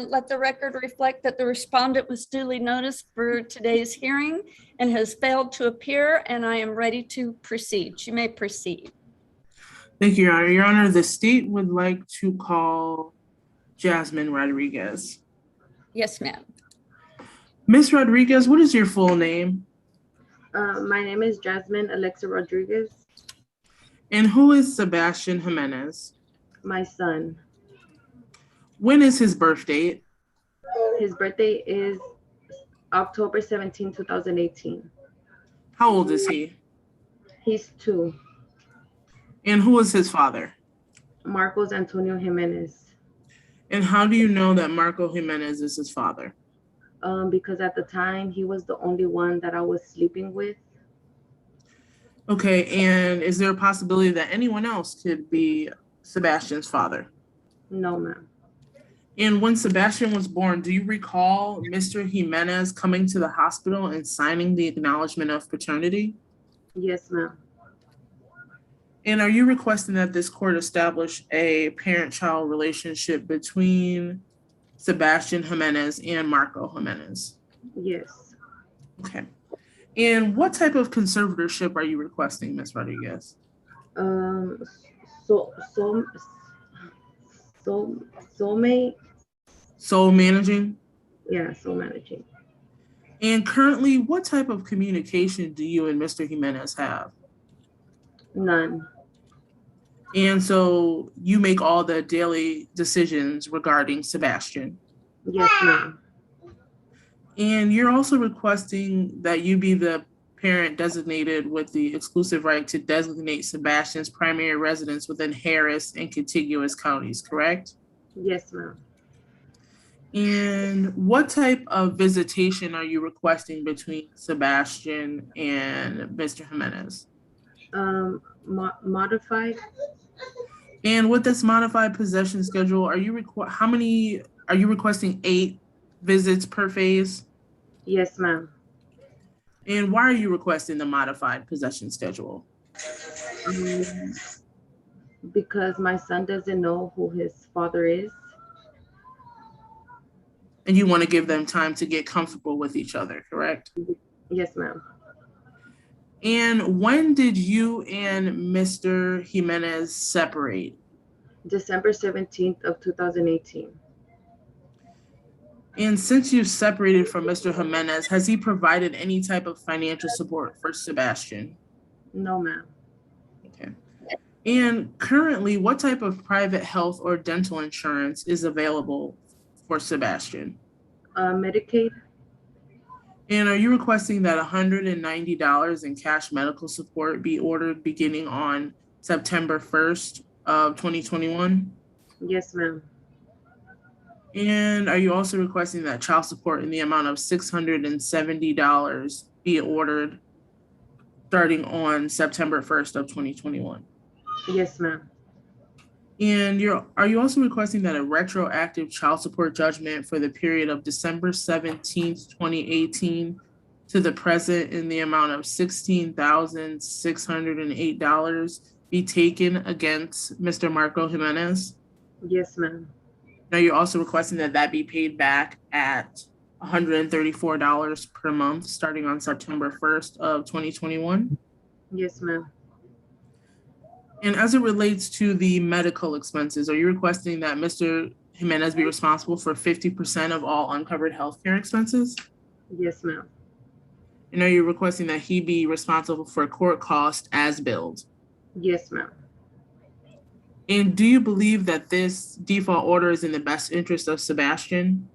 let the record reflect that the respondent was duly noticed for today's hearing and has failed to appear, and I am ready to proceed. You may proceed. Thank you, Your Honor. Your Honor, the state would like to call Jasmine Rodriguez. Yes, ma'am. Ms. Rodriguez, what is your full name? My name is Jasmine Alexa Rodriguez. And who is Sebastian Jimenez? My son. When is his birth date? His birthday is October 17, 2018. How old is he? He's 2. And who is his father? Marcos Antonio Jimenez. And how do you know that Marco Jimenez is his father? Because at the time, he was the only one that I was sleeping with. Okay, and is there a possibility that anyone else could be Sebastian's father? No, ma'am. And when Sebastian was born, do you recall Mr. Jimenez coming to the hospital and signing the acknowledgement of paternity? Yes, ma'am. And are you requesting that this court establish a parent-child relationship between Sebastian Jimenez and Marco Jimenez? Yes. Okay. And what type of conservatorship are you requesting, Ms. Rodriguez? Soulmate. Sole managing? Yeah, soul managing. And currently, what type of communication do you and Mr. Jimenez have? None. And so you make all the daily decisions regarding Sebastian. Yes, ma'am. And you're also requesting that you be the parent designated with the exclusive right to designate Sebastian's primary residence within Harris and contiguous counties, correct? Yes, ma'am. And what type of visitation are you requesting between Sebastian and Mr. Jimenez? Modified. And with this modified possession schedule, are you how many are you requesting 8 visits per phase? Yes, ma'am. And why are you requesting the modified possession schedule? Because my son doesn't know who his father is. And you want to give them time to get comfortable with each other, correct? Yes, ma'am. And when did you and Mr. Jimenez separate? December 17th of 2018. And since you separated from Mr. Jimenez, has he provided any type of financial support for Sebastian? No, ma'am. Okay. And currently, what type of private health or dental insurance is available for Sebastian? Medicaid. And are you requesting that $190 in cash medical support be ordered beginning on September 1st of 2021? Yes, ma'am. And are you also requesting that child support in the amount of $670 be ordered starting on September 1st of 2021? Yes, ma'am. And are you also requesting that a retroactive child support judgment for the period of December 17th, 2018 to the present in the amount of $16,608 be taken against Mr. Marco Jimenez? Yes, ma'am. Now you're also requesting that that be paid back at $134 per month starting on September 1st of 2021? Yes, ma'am. And as it relates to the medical expenses, are you requesting that Mr. Jimenez be responsible for 50% of all uncovered healthcare expenses? Yes, ma'am. And are you requesting that he be responsible for court costs as billed? Yes, ma'am. And do you believe that this default order is in the best interest of Sebastian?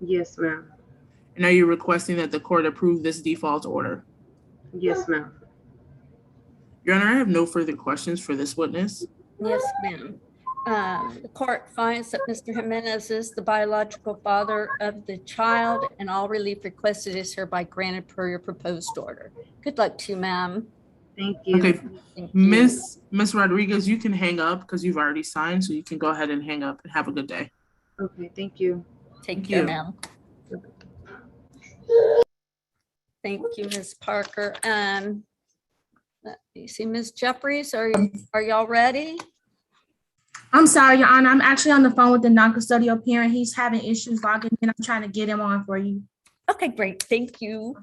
Yes, ma'am. And are you requesting that the court approve this default order? Yes, ma'am. Your Honor, I have no further questions for this witness. Yes, ma'am. The court finds that Mr. Jimenez is the biological father of the child, and all relief requested is hereby granted per your proposed order. Good luck to you, ma'am. Thank you. Okay, Thank you. Miss Rodriguez, you can hang up because you've already signed, so you can go ahead and hang up and have a good day. Okay, thank you. Take Thank care, you. ma'am. Thank you, Ms. Parker. Let me see, Ms. Jeffries, are y'all ready? I'm sorry, Your Honor. I'm actually on the phone with the non-custodial parent. He's having issues logging in. I'm trying to get him on for you. Okay, great. Thank you.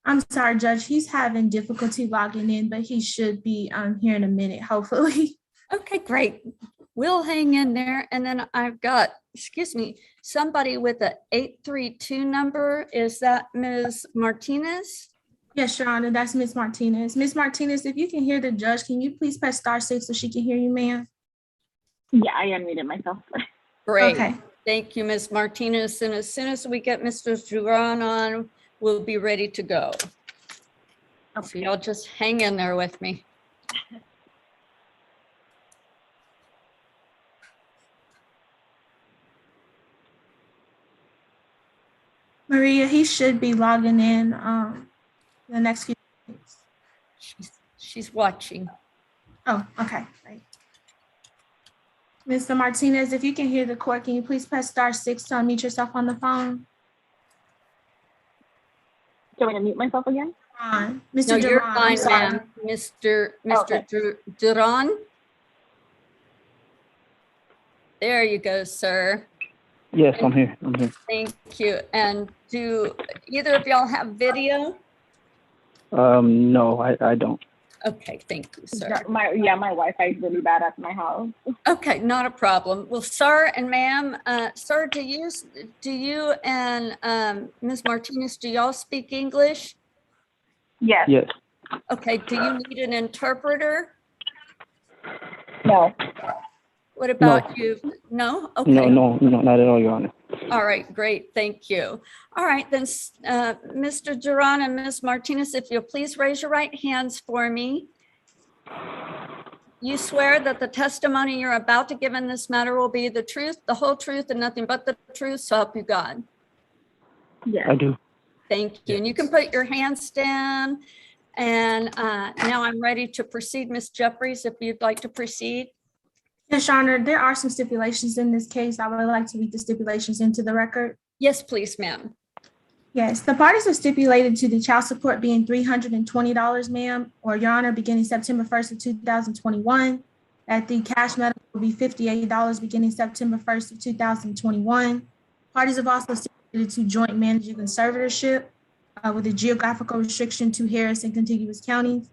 I'm sorry, Judge. He's having difficulty logging in, but he should be here in a minute, hopefully. Okay, great. We'll hang in there. And then I've got, excuse me, somebody with a 832 number. Is that Ms. Martinez? Yes, Your Honor, that's Ms. Martinez. Ms. Martinez, if you can hear the judge, can you please press *6 so she can hear you, ma'am? Yeah, I unmuted myself. Great. Okay. Thank you, Ms. Martinez. And as soon as we get Mr. Duran on, we'll be ready to go. So y'all just hang in there with me. Maria, he should be logging in the next few minutes. She's watching. Oh, okay. Right. Mr. Martinez, if you can hear the court, can you please press *6 to unmute yourself on the phone? Do you want me to mute myself again? Mr. No, you're Duran, I'm fine, sorry. ma'am. Mr. Okay. Duran? There you go, sir. Yes, I'm here. I'm here. Thank you. And do either of y'all have video? No, I don't. Okay, thank you, sir. My Wi-Fi is really bad at my house. Okay, not a problem. Well, sir and ma'am, sir, do you and Ms. Martinez, do y'all speak English? Yes. Yes. Okay, do you need an interpreter? No. What about you? No? Okay. No, not at all, Your Honor. All right, great, thank you. All right, then, Mr. Duran and Ms. Martinez, if you'll please raise your right hands for me. You swear that the testimony you're about to give in this matter will be the truth, the whole truth, and nothing but the truth, so help you God. Yes. I do. Thank you. And you can put your hands down. And now I'm ready to proceed. Ms. Jeffries, if you'd like to proceed. Yes, Your Honor, there are some stipulations in this case. I would like to read the stipulations into the record. Yes, please, ma'am. Yes, the parties have stipulated to the child support being $320, ma'am, or Your Honor, beginning September 1st of 2021. That the cash medical will be $58 beginning September 1st of 2021. Parties have also stipulated to joint managing conservatorship with a geographical restriction to Harris and contiguous counties.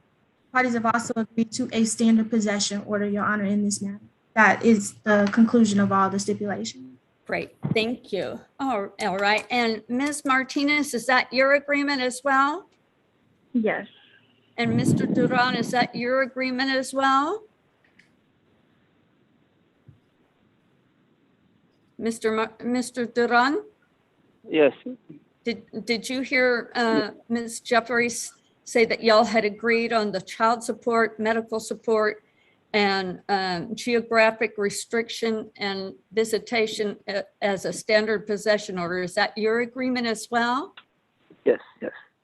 Parties have also agreed to a standard possession order, Your Honor, in this matter. That is the conclusion of all the stipulations. Great, thank you. All right, and Ms. Martinez, is that your agreement as well? Yes. And Mr. Duran, is that your agreement as well? Mr. Duran? Yes. Did you hear Ms. Jeffries say that y'all had agreed on the child support, medical support, and geographic restriction and visitation as a standard possession order? Is that your agreement as well? Yes.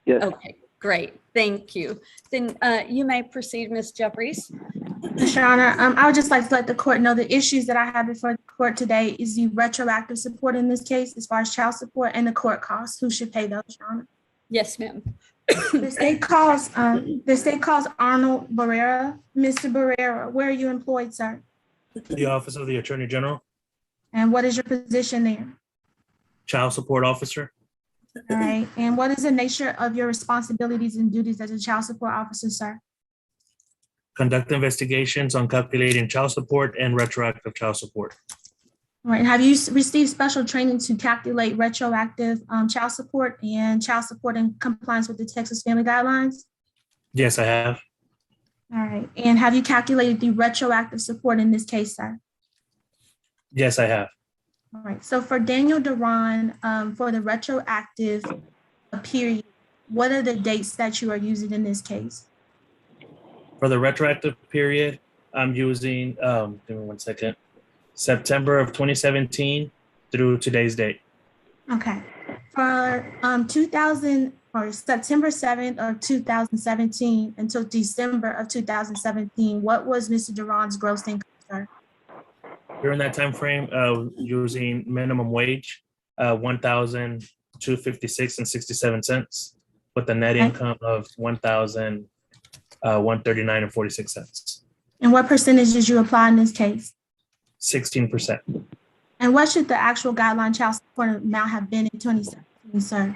Yes. Okay, great. Thank you. Then you may proceed, Ms. Jeffries. Your Honor, I would just like to let the court know the issues that I have before the court today is the retroactive support in this case, as far as child support and the court costs. Who should pay those, Your Honor? Yes, ma'am. The state calls Arnold Barrera. Mr. Barrera, where are you employed, sir? The Office of the Attorney General, And what is your position there? Child Support Officer, All right. And what is the nature of your responsibilities and duties as a child support officer, sir? conduct investigations on calculating child support and retroactive child support. All right. Have you received special training to calculate retroactive child support and child support in compliance with the Texas Family Guidelines? Yes, I have. All right. And have you calculated the retroactive support in this case, sir? Yes, I have. All right, so for Daniel Duran, for the retroactive period, what are the dates that you are using in this case? For the retroactive period, I'm using, give me 1 second, September of 2017 through today's date. Okay, for 2000 or September 7th of 2017 until December of 2017, what was Mr. Duran's gross income, sir? During that time frame, using minimum wage, 1,256 and 67 cents, with a net Okay. income of 1,139 and 46 cents. And what percentage did you apply in this case? 16%. And what should the actual guideline child support amount have been in 2017, sir?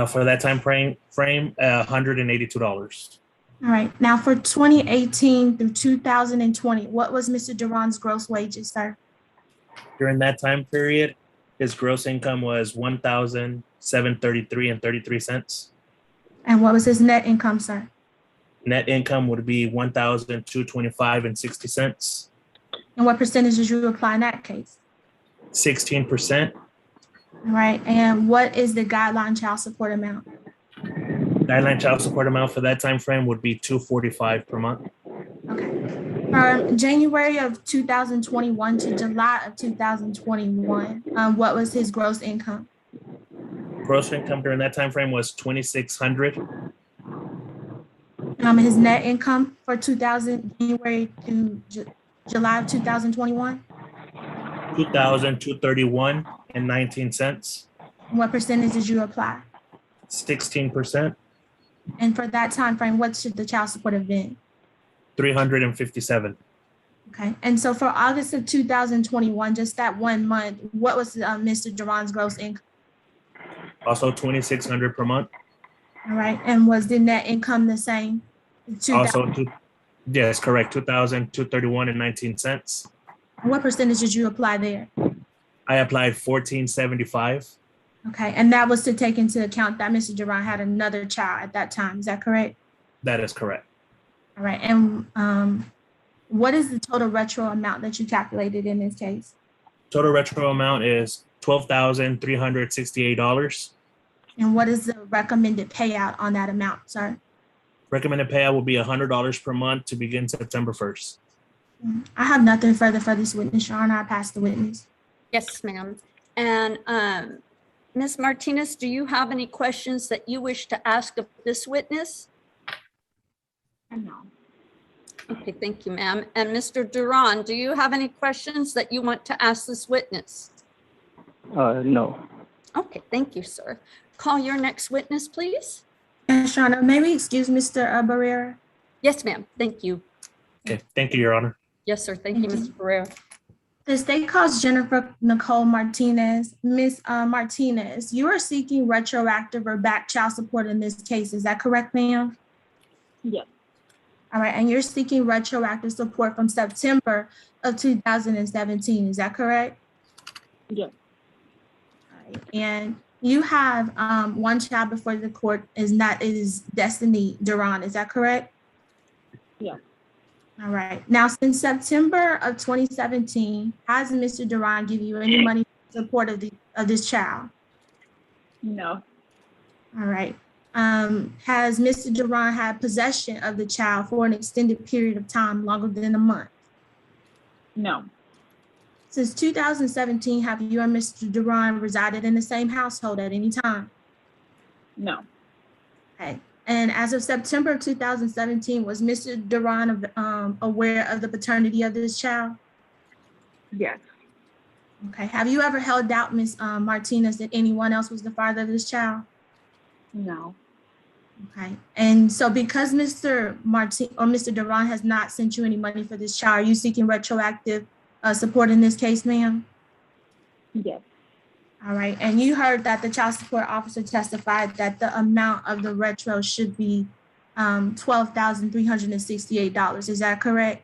For that time frame, $182. All right, now for 2018 through 2020, what was Mr. Duran's gross wages, sir? During that time period, his gross income was 1,733 and 33 cents. And what was his net income, sir? Net income would be 1,225 and 60 cents. And what percentage did you apply in that case? 16%. All right, and what is the guideline child support amount? Guideline child support amount for that time frame would be $245 per month. Okay. From January of 2021 to July of 2021, what was his gross income? Gross income during that time frame was $2,600. His net income for January to July of 2021? $2,231 and 19 cents. What percentage did you apply? 16%. And for that time frame, what should the child support have been? 357. Okay, and so for August of 2021, just that 1 month, what was Mr. Duran's gross income? Also $2,600 per month. All right, and was the net income the same? Yes, correct. 2,231 and 19 cents. What percentage did you apply there? I applied 1475. Okay, and that was to take into account that Mr. Duran had another child at that time. Is that correct? That is correct. All right, and what is the total retro amount that you calculated in this case? Total retro amount is $12,368. And what is the recommended payout on that amount, sir? Recommended payout will be $100 per month to begin September 1st. I have nothing further for this witness, Your Honor. I pass the witness. Yes, ma'am. And Ms. Martinez, do you have any questions that you wish to ask of this witness? No. Okay, thank you, ma'am. And Mr. Duran, do you have any questions that you want to ask this witness? No. Okay, thank you, sir. Call your next witness, please. Yes, Your Honor. May we excuse Mr. Barrera? Yes, ma'am. Thank you. Okay, thank you, Your Honor. Yes, sir. Thank you, Mr. Pereira. The state calls Jennifer Nicole Martinez. Ms. Martinez, you are seeking retroactive or back child support in this case. Is that correct, ma'am? Yes. All right, and you're seeking retroactive support from September of 2017. Is that correct? Yes. All right, and you have one child before the court is Destiny Duran. Is that correct? Yes. All right. Now, since September of 2017, has Mr. Duran given you any money in support of this child? No. All right. Has Mr. Duran had possession of the child for an extended period of time, longer than a month? No. Since 2017, have you and Mr. Duran resided in the same household at any time? No. Okay. And as of September 2017, was Mr. Duran aware of the paternity of this child? Yes. Okay. Have you ever held doubt, Ms. Martinez, that anyone else was the father of this child? No. Okay. And so because Mr. Duran has not sent you any money for this child, are you seeking retroactive support in this case, ma'am? Yes. All right. And you heard that the child support officer testified that the amount of the retro should be $12,368. Is that correct?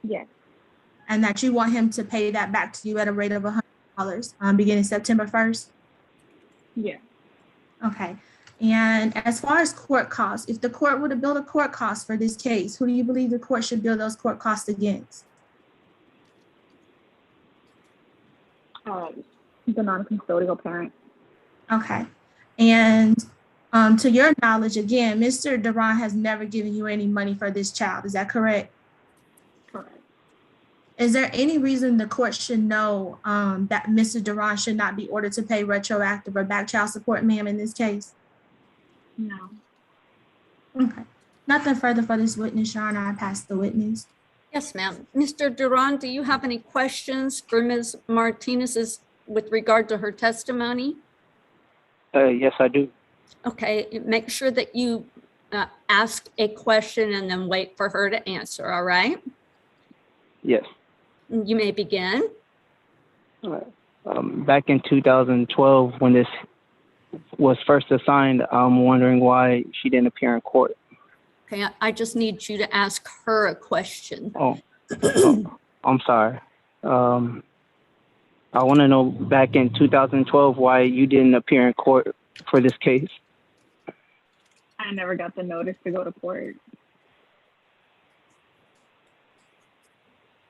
Yes. And that you want him to pay that back to you at a rate of $100 beginning September 1st? Yes. Okay. And as far as court costs, if the court were to build a court cost for this case, who do you believe the court should build those court costs against? The non-custodial parent. Okay. And to your knowledge, again, Mr. Duran has never given you any money for this child. Is that correct? Correct. Is there any reason the court should know that Mr. Duran should not be ordered to pay retroactive or back child support, ma'am, in this case? No. Okay. Nothing further for this witness, Your Honor. I pass the witness. Yes, ma'am. Mr. Duran, do you have any questions for Ms. Martinez's with regard to her testimony? Yes, I do. Okay, make sure that you ask a question and then wait for her to answer, all right? Yes. You may begin. Back in 2012, when this was first assigned, I'm wondering why she didn't appear in court. Okay, I just need you to ask her a question. Oh, I'm sorry. I want to know back in 2012 why you didn't appear in court for this case. I never got the notice to go to court.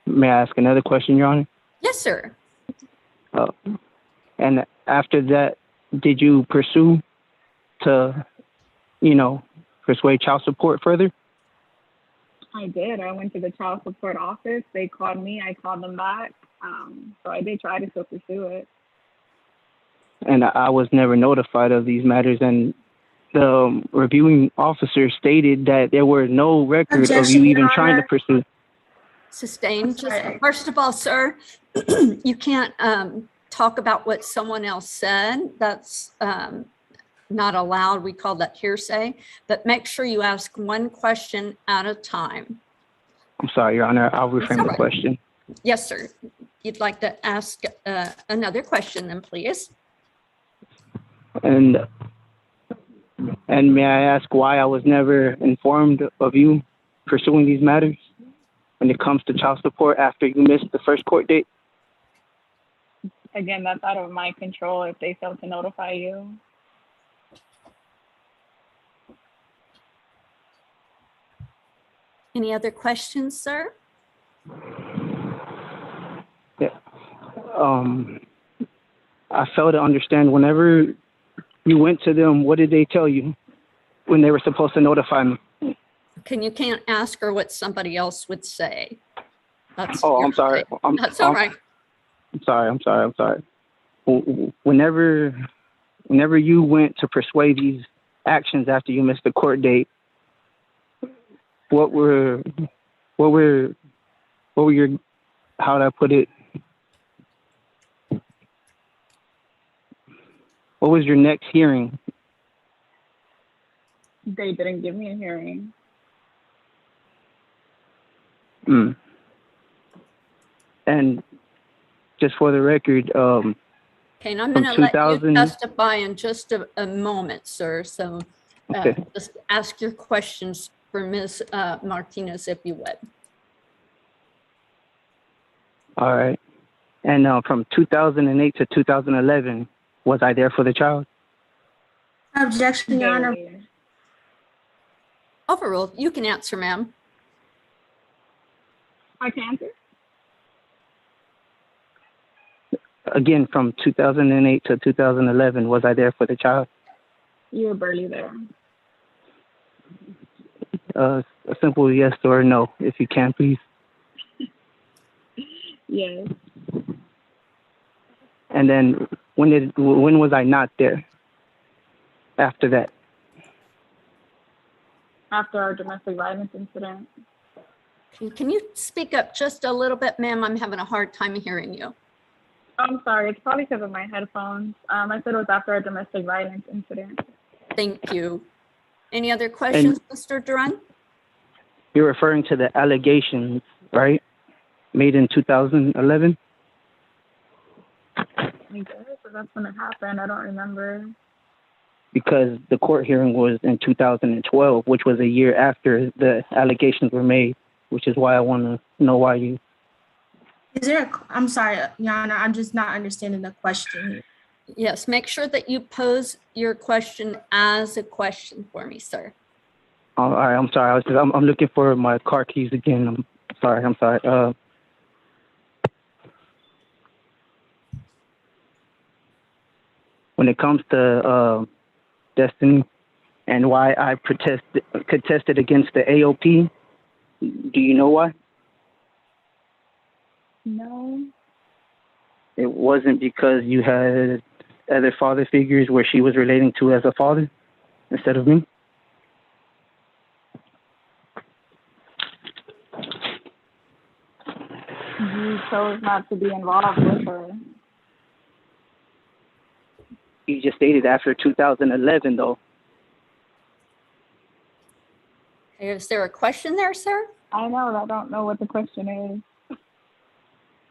May I ask another question, Your Honor? Yes, sir. And after that, did you pursue to, persuade child support further? I did. I went to the child support office. They called me. I called them back. So I did try to still pursue it. And I was never notified of these matters. And the reviewing officer stated that there were no record of Objection, you Your even trying to Honor. pursue. Sustained. Just, Sorry. first of all, sir, you can't talk about what someone else said. That's not allowed. We call that hearsay. But make sure you ask one question at a time. I'm sorry, Your Honor. I'll reframe all the right. question. Yes, sir. You'd like to ask another question then, please? And may I ask why I was never informed of you pursuing these matters when it comes to child support after you missed the first court date? Again, that's out of my control if they fail to notify you. Any other questions, sir? Yeah. I fail to understand. Whenever you went to them, what did they tell you when they were supposed to notify me? You can't ask her what somebody else would say. That's Oh, your I'm sorry. right. That's all right. I'm sorry. Whenever you went to persuade these actions after you missed the court date, what were your, how do I put it? What was your next hearing? They didn't give me a hearing. And just for the record, Okay, and I'm going to from let you 2000 testify in just a moment, sir. So Okay. just ask your questions for Ms. Martinez, if you would. All right. And from 2008 to 2011, was I there for the child? Objection, Your Honor. Barely. Overruled. You can answer, ma'am. I can answer? Again, from 2008 to 2011, was I there for the child? You were barely there. A simple yes or no, if you can, please. Yes. And then when was I not there after that? After our domestic violence incident. Can you speak up just a little bit, ma'am? I'm having a hard time hearing you. I'm sorry, it's probably because of my headphones. I said it was after our domestic violence incident. Thank you. Any other questions, Mr. Duran? You're referring to the allegations, right? Made in 2011? I guess that's when it happened. I don't remember. Because the court hearing was in 2012, which was a year after the allegations were made, which is why I want to know why you. I'm sorry, Your Honor, I'm just not understanding the question here. Yes, make sure that you pose your question as a question for me, sir. All right, I'm sorry. I'm looking for my car keys again. I'm sorry. when it comes to Destiny and why I contested against the AOP. Do you know why? No. It wasn't because you had other father figures where she was relating to as a father instead of me? You chose not to be involved with her. You just stated after 2011, though. Is there a question there, sir? I know. I don't know what the question is.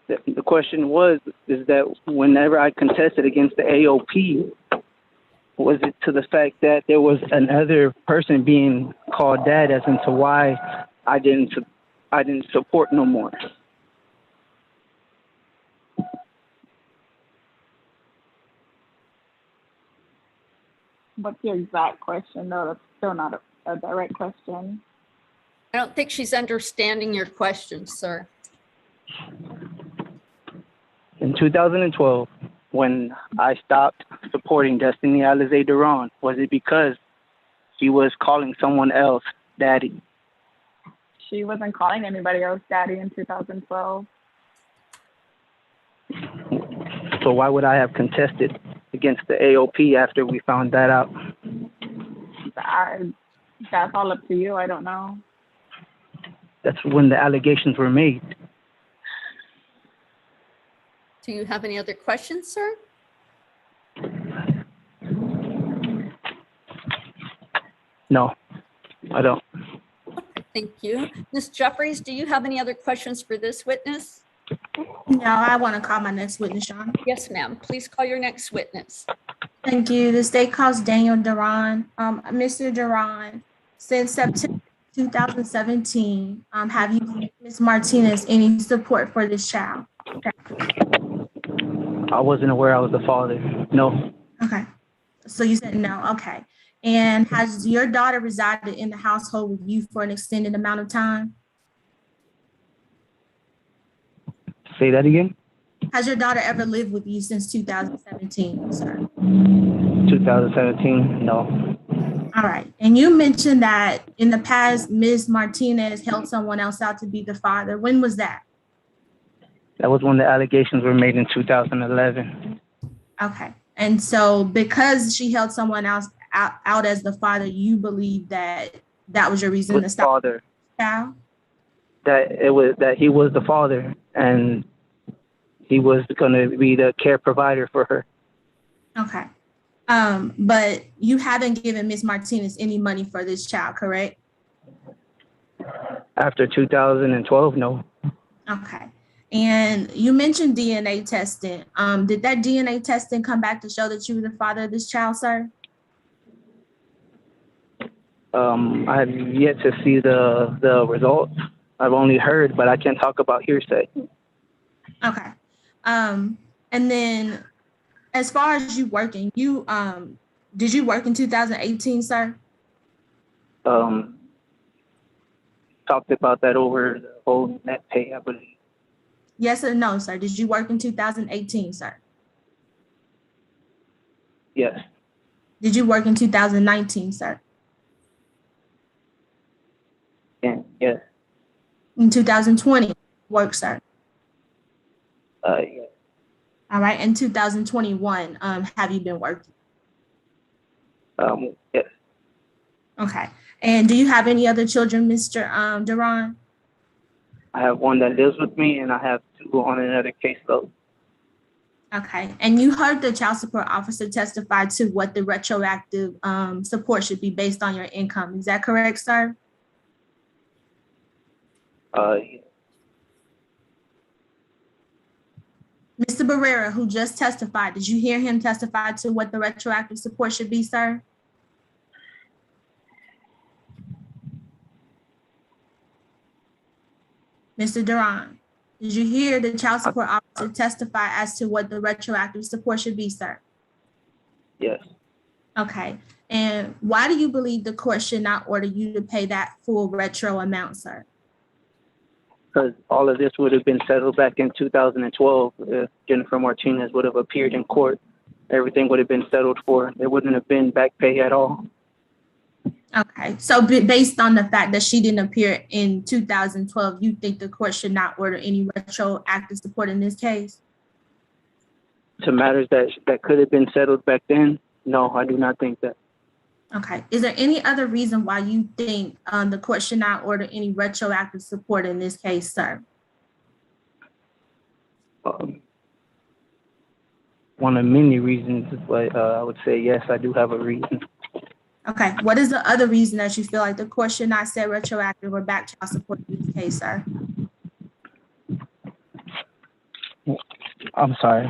The question is that whenever I contested against the AOP, was it to the fact that there was another person being called dad as into why I didn't support no more? What's your exact question? No, that's still not a direct question. I don't think she's understanding your question, sir. In 2012, when I stopped supporting Destiny Alize Duran, was it because she was calling someone else daddy? She wasn't calling anybody else daddy in 2012. So why would I have contested against the AOP after we found that out? That's all up to you. I don't know. That's when the allegations were made. Do you have any other questions, sir? No, I don't. Thank you. Ms. Jeffries, do you have any other questions for this witness? No, I want to call my next witness, Your Honor. Yes, ma'am. Please call your next witness. Thank you. The state calls Daniel Duran. Mr. Duran, since September 2017, have you given Ms. Martinez any support for this child? I wasn't aware I was the father. No. Okay. So you said no. Okay. And has your daughter resided in the household with you for an extended amount of time? Say that again? Has your daughter ever lived with you since 2017, sir? 2017, no. All right. And you mentioned that in the past, Ms. Martinez held someone else out to be the father. When was that? That was when the allegations were made in 2011. Okay. And so because she held someone else out as the father, you believe that that was your reason to stop father. the child? That he was the father and he was going to be the care provider for her. Okay. But you haven't given Ms. Martinez any money for this child, correct? After 2012, no. Okay. And you mentioned DNA testing. Did that DNA testing come back to show that you were the father of this child, sir? I have yet to see the results. I've only heard, but I can't talk about hearsay. Okay. And then as far as you working, did you work in 2018, sir? Talked about that over the whole net pay, I believe. Yes or no, sir? Did you work in 2018, sir? Yes. Did you work in 2019, sir? Yes. In 2020, work, sir? Yes. All right. In 2021, have you been working? Yes. Okay. And do you have any other children, Mr. Duran? I have one that lives with me, and I have two on another caseload. Okay. And you heard the child support officer testify to what the retroactive support should be based on your income. Is that correct, sir? Yes. Mr. Barrera, who just testified, did you hear him testify to what the retroactive support should be, sir? Mr. Duran, did you hear the child support officer testify as to what the retroactive support should be, sir? Yes. Okay. And why do you believe the court should not order you to pay that full retro amount, sir? Because all of this would have been settled back in 2012 if Jennifer Martinez would have appeared in court everything would have been settled for. There wouldn't have been back pay at all. Okay, so based on the fact that she didn't appear in 2012, you think the court should not order any retroactive support in this case? To matters that could have been settled back then, no, I do not think that. Okay, is there any other reason why you think the court should not order any retroactive support in this case, sir? One of many reasons, but I would say yes, I do have a reason. Okay, what is the other reason that you feel like the court should not set retroactive or back child support in this case, sir? I'm sorry,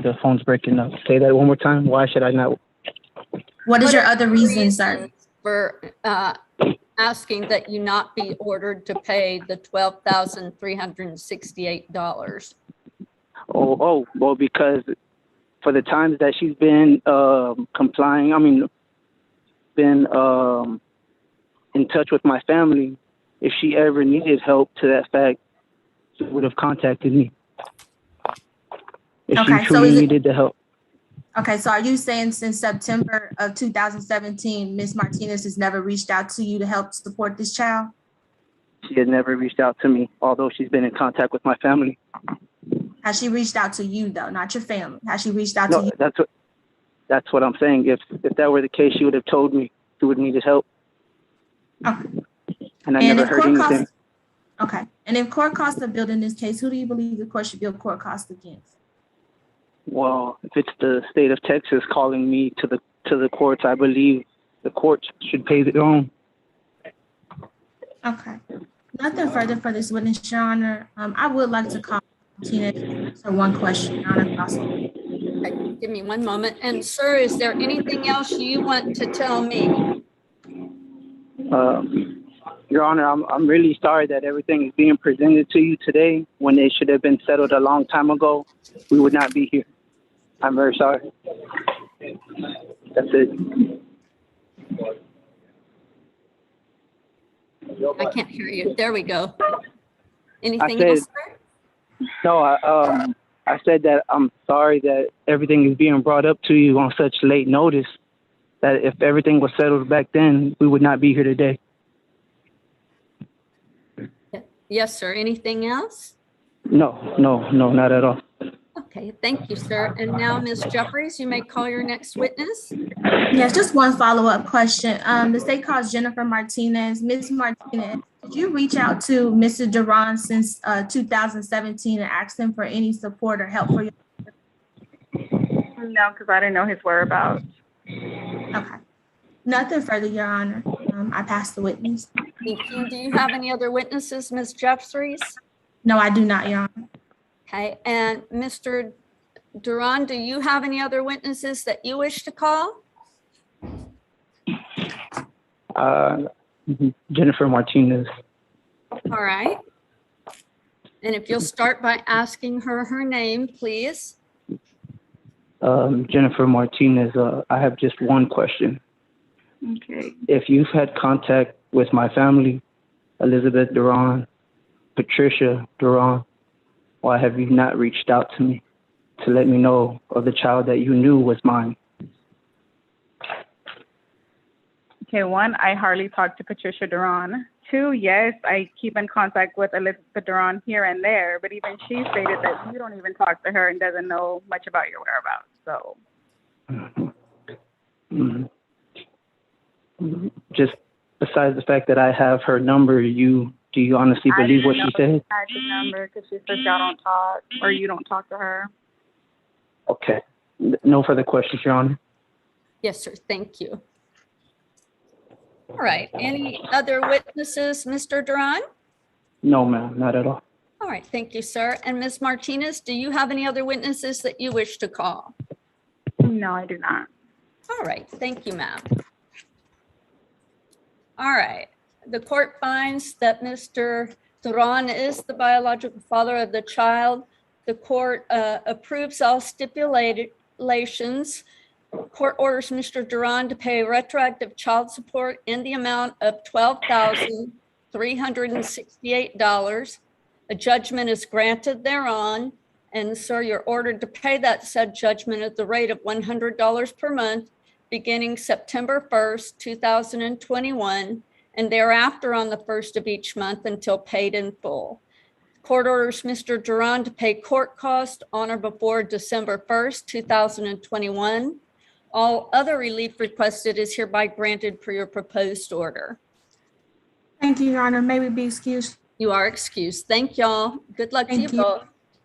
the phone's breaking up. Say that one more time. Why should I not? What is What your are other the reason, sir? reasons for asking that you not be ordered to pay the $12,368? Well, because for the times that she's been complying, been in touch with my family, if she ever needed help to that fact, she would have contacted me. If Okay, she so truly needed the help. Okay, so are you saying since September of 2017, Ms. Martinez has never reached out to you to help support this child? She had never reached out to me, although she's been in contact with my family. Has she reached out to you though, not your family? Has she reached out to you? That's what I'm saying. If that were the case, she would have told me she would needed help. Okay. And I never heard anything. Okay, and if court costs are billed in this case, who do you believe the court should bill court costs against? Well, if it's the state of Texas calling me to the courts, I believe the courts should pay their own. Okay. Nothing further for this witness, Your Honor. I would like to call Tina to answer one question, Your Honor, if possible. Okay, give me one moment. And sir, is there anything else you want to tell me? Your Honor, I'm really sorry that everything is being presented to you today when it should have been settled a long time ago. We would not be here. I'm very sorry. That's it. I can't hear you. There we go. Anything else, sir? No, I said that I'm sorry that everything is being brought up to you on such late notice, that if everything was settled back then, we would not be here today. Yes, sir. Anything else? No, not at all. Okay, thank you, sir. And now, Ms. Jeffries, you may call your next witness. Yes, just one follow-up question. The state calls Jennifer Martinez. Ms. Martinez, did you reach out to Mr. Duran since 2017 and ask him for any support or help for you? No, because I didn't know his whereabouts. Okay. Nothing further, Your Honor. I pass the witness. Thank you. Do you have any other witnesses, Ms. Jeffries? No, I do not, Your Honor. Okay, and Mr. Duran, do you have any other witnesses that you wish to call? Jennifer Martinez. All right. And if you'll start by asking her name, please. Jennifer Martinez, I have just one question. Okay. If you've had contact with my family, Elizabeth Duran, Patricia Duran, why have you not reached out to me to let me know of the child that you knew was mine? Okay, one, I hardly talk to Patricia Duran. Two, yes, I keep in contact with Elizabeth Duran here and there, but even she stated that you don't even talk to her and doesn't know much about your whereabouts. So, Just besides the fact that I have her number, do you honestly believe what she said? I had the number because she says y'all don't talk or you don't talk to her. Okay. No further questions, Your Honor. Yes, sir. Thank you. All right. Any other witnesses, Mr. Duran? No, ma'am, not at all. All right. Thank you, sir. And Ms. Martinez, do you have any other witnesses that you wish to call? No, I do not. All right. Thank you, ma'am. All right. The court finds that Mr. Duran is the biological father of the child. The court approves all stipulations. Court orders Mr. Duran to pay retroactive child support in the amount of $12,368. A judgment is granted thereon, And sir, you're ordered to pay that said judgment at the rate of $100 per month, beginning September 1st, 2021, and thereafter on the 1st of each month until paid in full. Court orders Mr. Duran to pay court costs on or before December 1st, 2021. All other relief requested is hereby granted per your proposed order. Thank you, Your Honor. May we be excused? You are excused. Thank y'all. Good luck to you Thank you. both.